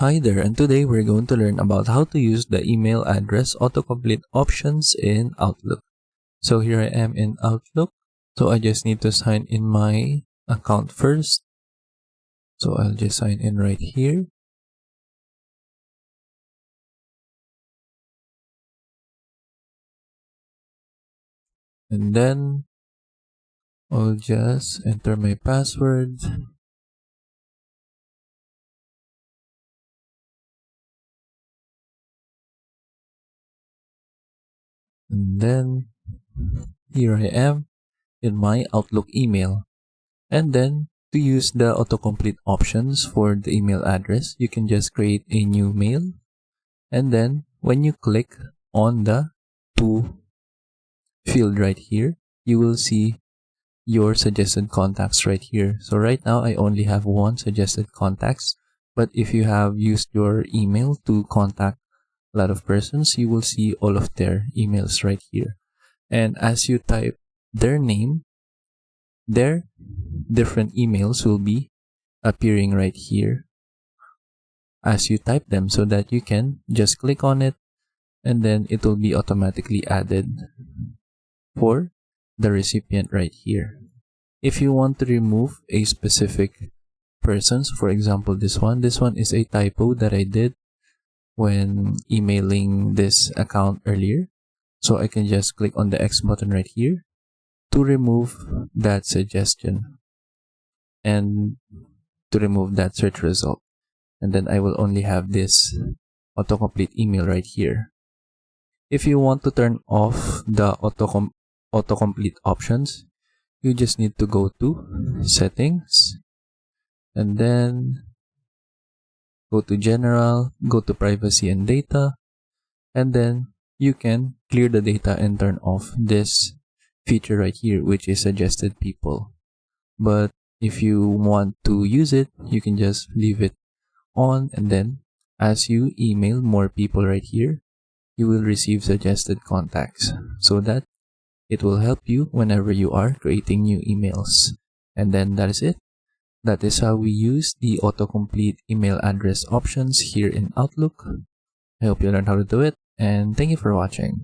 Hi there, and today we're going to learn about how to use the email address autocomplete options in Outlook. So here I am in Outlook. So I just need to sign in my account first. So I'll just sign in right here. And then I'll just enter my password. And then here I am in my Outlook email. And then to use the autocomplete options for the email address, you can just create a new mail. And then when you click on the to field right here, you will see your suggested contacts right here. So right now I only have one suggested contacts, but if you have used your email to contact a lot of persons, you will see all of their emails right here. And as you type their name, their different emails will be appearing right here as you type them, so that you can just click on it and then it will be automatically added for the recipient right here. If you want to remove a specific persons, for example this one is a typo that I did when emailing this account earlier. So I can just click on the X button right here to remove that suggestion and to remove that search result. And then I will only have this autocomplete email right here. If you want to turn off the autocomplete options, you just need to go to settings and then go to general, go to privacy and data, and then you can clear the data and turn off this feature right here, which is suggested people. But if you want to use it, you can just leave it on, and then as you email more people right here, you will receive suggested contacts, so that it will help you whenever you are creating new emails. And then that is it. That is how we use the autocomplete email address options here in Outlook. I hope you learned how to do it, and thank you for watching.